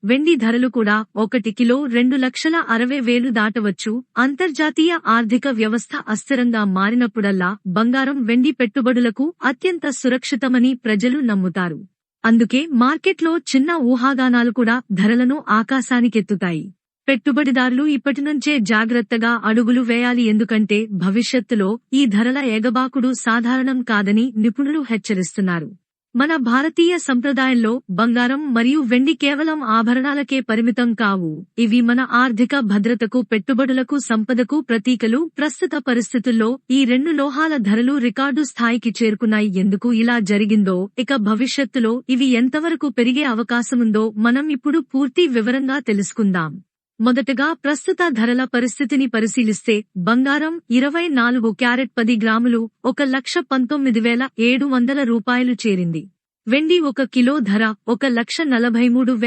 వెండి ధరలు కూడా 1 కిలో 2,60,000 దాటవచ్చు. అంతర్జాతీయ ఆర్థిక వ్యవస్థ అస్థిరంగా మారినప్పుడల్లా బంగారం వెండి పెట్టుబడులకు అత్యంత సురక్షితమని ప్రజలు నమ్ముతారు. అందుకే మార్కెట్లో చిన్న ఊహాగానాలు కూడా ధరలను ఆకాశానికెత్తుతాయి. పెట్టుబడిదారులు ఇప్పటినుంచే జాగ్రత్తగా అడుగులు వేయాలి, ఎందుకంటే భవిష్యత్తులో ఈ ధరల ఎగబాకుడు సాధారణం కాదని నిపుణులు హెచ్చరిస్తున్నారు. మన భారతీయ సంప్రదాయంలో బంగారం మరియు వెండి కేవలం ఆభరణాలకే పరిమితం కావు. ఇవి మన ఆర్థిక భద్రతకు, పెట్టుబడులకు, సంపదకు ప్రతీకలు. ప్రస్తుత పరిస్థితుల్లో ఈ రెండు లోహాల ధరలు రికార్డు స్థాయికి చేరుకున్నాయి. ఎందుకు ఇలా జరిగిందో, ఇక భవిష్యత్తులో ఇవి ఎంతవరకు పెరిగే అవకాశముందో మనం ఇప్పుడు పూర్తి వివరంగా తెలుసుకుందాం. మొదటగా ప్రస్తుత ధరల పరిస్థితిని పరిశీలిస్తే బంగారం 24 క్యారెట్ 10 గ్రాములు 1,19,700 రూపాయలు చేరింది. వెండి 1 కిలో ధర 1,43,000